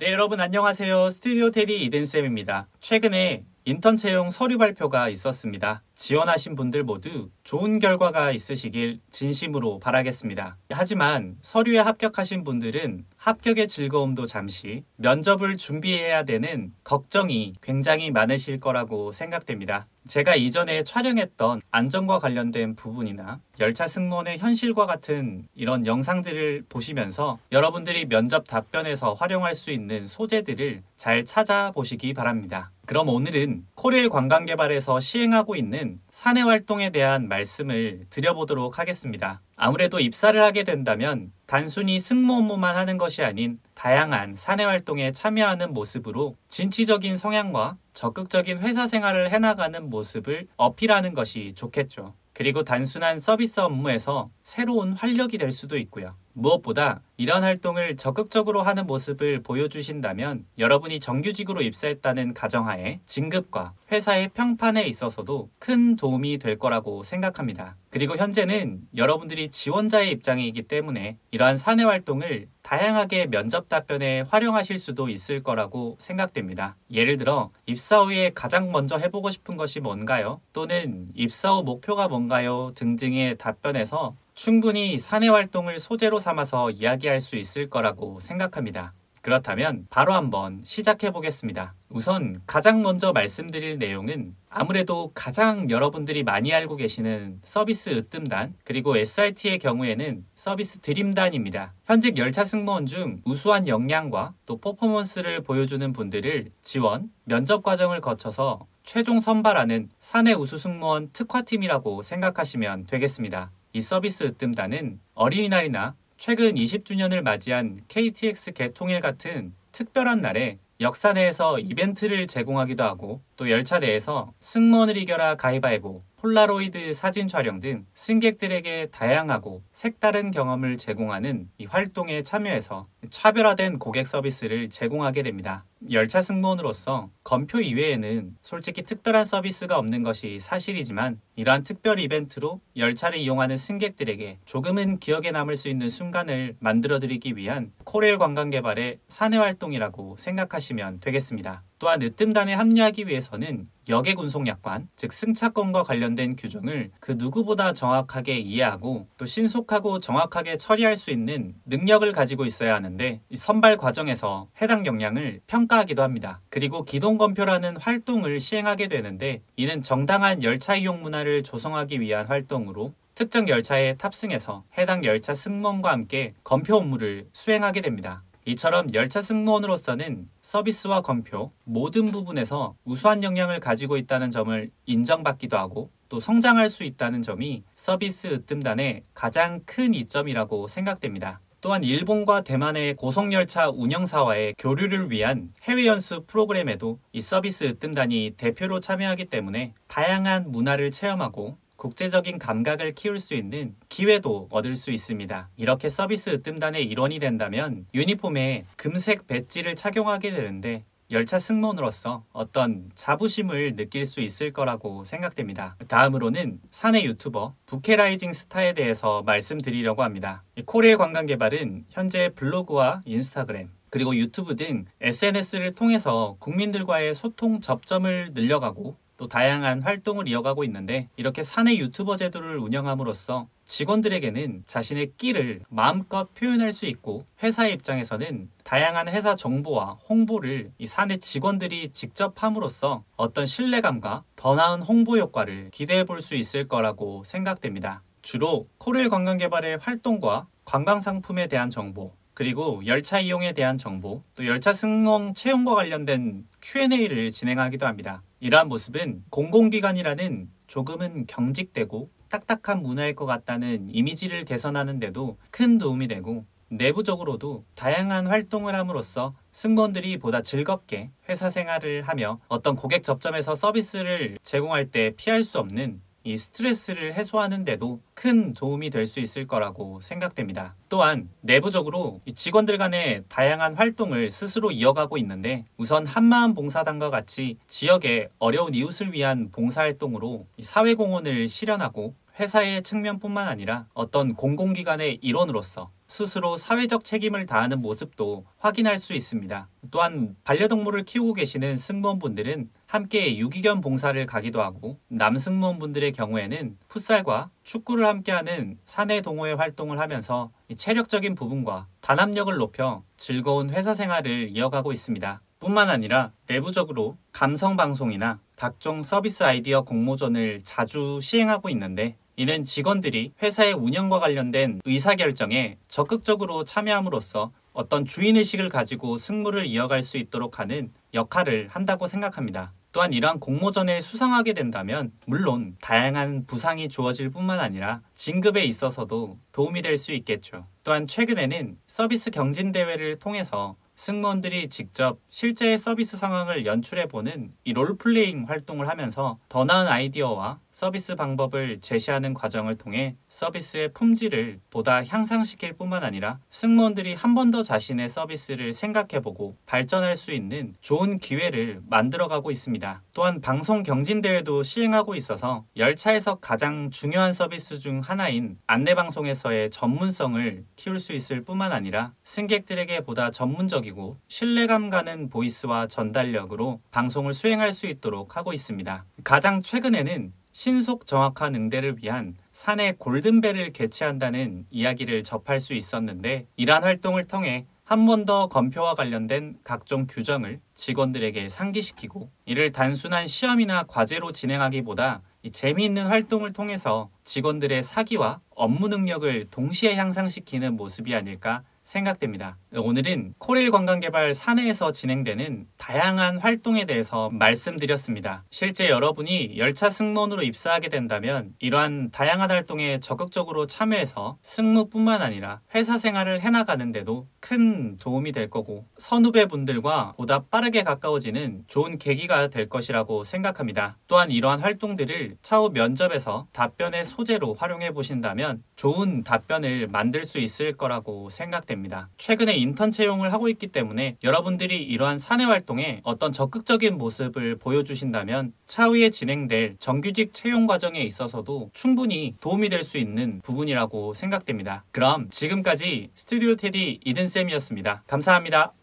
네, 여러분 안녕하세요. 스튜디오 테디 이든쌤입니다. 최근에 인턴 채용 서류 발표가 있었습니다. 지원하신 분들 모두 좋은 결과가 있으시길 진심으로 바라겠습니다. 하지만 서류에 합격하신 분들은 합격의 즐거움도 잠시, 면접을 준비해야 되는 걱정이 굉장히 많으실 거라고 생각됩니다. 제가 이전에 촬영했던 안전과 관련된 부분이나 열차 승무원의 현실과 같은 이런 영상들을 보시면서 여러분들이 면접 답변에서 활용할 수 있는 소재들을 잘 찾아보시기 바랍니다. 그럼 오늘은 코레일 관광개발에서 시행하고 있는 사내 활동에 대한 말씀을 드려보도록 하겠습니다. 아무래도 입사를 하게 된다면 단순히 승무 업무만 하는 것이 아닌 다양한 사내 활동에 참여하는 모습으로 진취적인 성향과 적극적인 회사 생활을 해나가는 모습을 어필하는 것이 좋겠죠. 그리고 단순한 서비스 업무에서 새로운 활력이 될 수도 있고요. 무엇보다 이런 활동을 적극적으로 하는 모습을 보여주신다면 여러분이 정규직으로 입사했다는 가정하에 진급과 회사의 평판에 있어서도 큰 도움이 될 거라고 생각합니다. 그리고 현재는 여러분들이 지원자의 입장이기 때문에 이러한 사내 활동을 다양하게 면접 답변에 활용하실 수도 있을 거라고 생각됩니다. 예를 들어 입사 후에 가장 먼저 해보고 싶은 것이 뭔가요? 또는 입사 후 목표가 뭔가요? 등등의 답변에서 충분히 사내 활동을 소재로 삼아서 이야기할 수 있을 거라고 생각합니다. 그렇다면 바로 한번 시작해 보겠습니다. 우선 가장 먼저 말씀드릴 내용은 아무래도 가장 여러분들이 많이 알고 계시는 서비스 으뜸단 그리고 SRT의 경우에는 서비스 드림단입니다. 현직 열차 승무원 중 우수한 역량과 또 퍼포먼스를 보여주는 분들을 지원, 면접 과정을 거쳐서 최종 선발하는 사내 우수 승무원 특화팀이라고 생각하시면 되겠습니다. 이 서비스 으뜸단은 어린이날이나 최근 20주년을 맞이한 KTX 개통일 같은 특별한 날에 역사 내에서 이벤트를 제공하기도 하고 또 열차 내에서 승무원을 이겨라 가위바위보, 폴라로이드 사진 촬영 등 승객들에게 다양하고 색다른 경험을 제공하는 이 활동에 참여해서 차별화된 고객 서비스를 제공하게 됩니다. 열차 승무원으로서 검표 이외에는 솔직히 특별한 서비스가 없는 것이 사실이지만 이러한 특별 이벤트로 열차를 이용하는 승객들에게 조금은 기억에 남을 수 있는 순간을 만들어드리기 위한 코레일 관광개발의 사내 활동이라고 생각하시면 되겠습니다. 또한 으뜸단에 합류하기 위해서는 역액 운송약관, 즉 승차권과 관련된 규정을 그 누구보다 정확하게 이해하고 또 신속하고 정확하게 처리할 수 있는 능력을 가지고 있어야 하는데 이 선발 과정에서 해당 역량을 평가하기도 합니다. 그리고 기동검표라는 활동을 시행하게 되는데 이는 정당한 열차 이용 문화를 조성하기 위한 활동으로 특정 열차에 탑승해서 해당 열차 승무원과 함께 검표 업무를 수행하게 됩니다. 이처럼 열차 승무원으로서는 서비스와 검표 모든 부분에서 우수한 역량을 가지고 있다는 점을 인정받기도 하고 또 성장할 수 있다는 점이 서비스 으뜸단의 가장 큰 이점이라고 생각됩니다. 또한 일본과 대만의 고속열차 운영사와의 교류를 위한 해외 연수 프로그램에도 이 서비스 으뜸단이 대표로 참여하기 때문에 다양한 문화를 체험하고 국제적인 감각을 키울 수 있는 기회도 얻을 수 있습니다. 이렇게 서비스 으뜸단의 일원이 된다면 유니폼에 금색 배지를 착용하게 되는데 열차 승무원으로서 어떤 자부심을 느낄 수 있을 거라고 생각됩니다. 다음으로는 사내 유튜버 부케라이징 스타에 대해서 말씀드리려고 합니다. 코레일 관광개발은 현재 블로그와 인스타그램 그리고 유튜브 등 SNS를 통해서 국민들과의 소통 접점을 늘려가고 또 다양한 활동을 이어가고 있는데 이렇게 사내 유튜버 제도를 운영함으로써 직원들에게는 자신의 끼를 마음껏 표현할 수 있고 회사의 입장에서는 다양한 회사 정보와 홍보를 이 사내 직원들이 직접 함으로써 어떤 신뢰감과 더 나은 홍보 효과를 기대해 볼 수 있을 거라고 생각됩니다. 주로 코레일 관광개발의 활동과 관광상품에 대한 정보 그리고 열차 이용에 대한 정보, 또 열차 승무원 채용과 관련된 Q&A를 진행하기도 합니다. 이러한 모습은 공공기관이라는 조금은 경직되고 딱딱한 문화일 것 같다는 이미지를 개선하는 데도 큰 도움이 되고 내부적으로도 다양한 활동을 함으로써 승무원들이 보다 즐겁게 회사 생활을 하며 어떤 고객 접점에서 서비스를 제공할 때 피할 수 없는 이 스트레스를 해소하는 데도 큰 도움이 될 수 있을 거라고 생각됩니다. 또한 내부적으로 직원들 간의 다양한 활동을 스스로 이어가고 있는데 우선 한마음 봉사단과 같이 지역의 어려운 이웃을 위한 봉사활동으로 사회공헌을 실현하고 회사의 측면뿐만 아니라 어떤 공공기관의 일원으로서 스스로 사회적 책임을 다하는 모습도 확인할 수 있습니다. 또한 반려동물을 키우고 계시는 승무원분들은 함께 유기견 봉사를 가기도 하고, 남승무원분들의 경우에는 풋살과 축구를 함께하는 사내 동호회 활동을 하면서 체력적인 부분과 단합력을 높여 즐거운 회사 생활을 이어가고 있습니다. 뿐만 아니라 내부적으로 감성 방송이나 각종 서비스 아이디어 공모전을 자주 시행하고 있는데, 이는 직원들이 회사의 운영과 관련된 의사결정에 적극적으로 참여함으로써 어떤 주인의식을 가지고 승무를 이어갈 수 있도록 하는 역할을 한다고 생각합니다. 또한 이러한 공모전에 수상하게 된다면 물론 다양한 부상이 주어질 뿐만 아니라 진급에 있어서도 도움이 될 수 있겠죠. 또한 최근에는 서비스 경진대회를 통해서 승무원들이 직접 실제 서비스 상황을 연출해보는 이 롤플레잉 활동을 하면서 더 나은 아이디어와 서비스 방법을 제시하는 과정을 통해 서비스의 품질을 보다 향상시킬 뿐만 아니라 승무원들이 한 번 더 자신의 서비스를 생각해보고 발전할 수 있는 좋은 기회를 만들어가고 있습니다. 또한 방송 경진대회도 시행하고 있어서 열차에서 가장 중요한 서비스 중 하나인 안내방송에서의 전문성을 키울 수 있을 뿐만 아니라 승객들에게 보다 전문적이고 신뢰감 가는 보이스와 전달력으로 방송을 수행할 수 있도록 하고 있습니다. 가장 최근에는 신속 정확한 응대를 위한 사내 골든벨을 개최한다는 이야기를 접할 수 있었는데, 이러한 활동을 통해 한 번 더 검표와 관련된 각종 규정을 직원들에게 상기시키고, 이를 단순한 시험이나 과제로 진행하기보다 이 재미있는 활동을 통해서 직원들의 사기와 업무 능력을 동시에 향상시키는 모습이 아닐까 생각됩니다. 오늘은 코레일 관광개발 사내에서 진행되는 다양한 활동에 대해서 말씀드렸습니다. 실제 여러분이 열차 승무원으로 입사하게 된다면 이러한 다양한 활동에 적극적으로 참여해서 승무뿐만 아니라 회사 생활을 해나가는 데도 큰 도움이 될 거고, 선후배분들과 보다 빠르게 가까워지는 좋은 계기가 될 것이라고 생각합니다. 또한 이러한 활동들을 차후 면접에서 답변의 소재로 활용해 보신다면 좋은 답변을 만들 수 있을 거라고 생각됩니다. 최근에 인턴 채용을 하고 있기 때문에 여러분들이 이러한 사내 활동에 어떤 적극적인 모습을 보여주신다면 차후에 진행될 정규직 채용 과정에 있어서도 충분히 도움이 될 수 있는 부분이라고 생각됩니다. 그럼 지금까지 스튜디오 테디 이든쌤이었습니다. 감사합니다.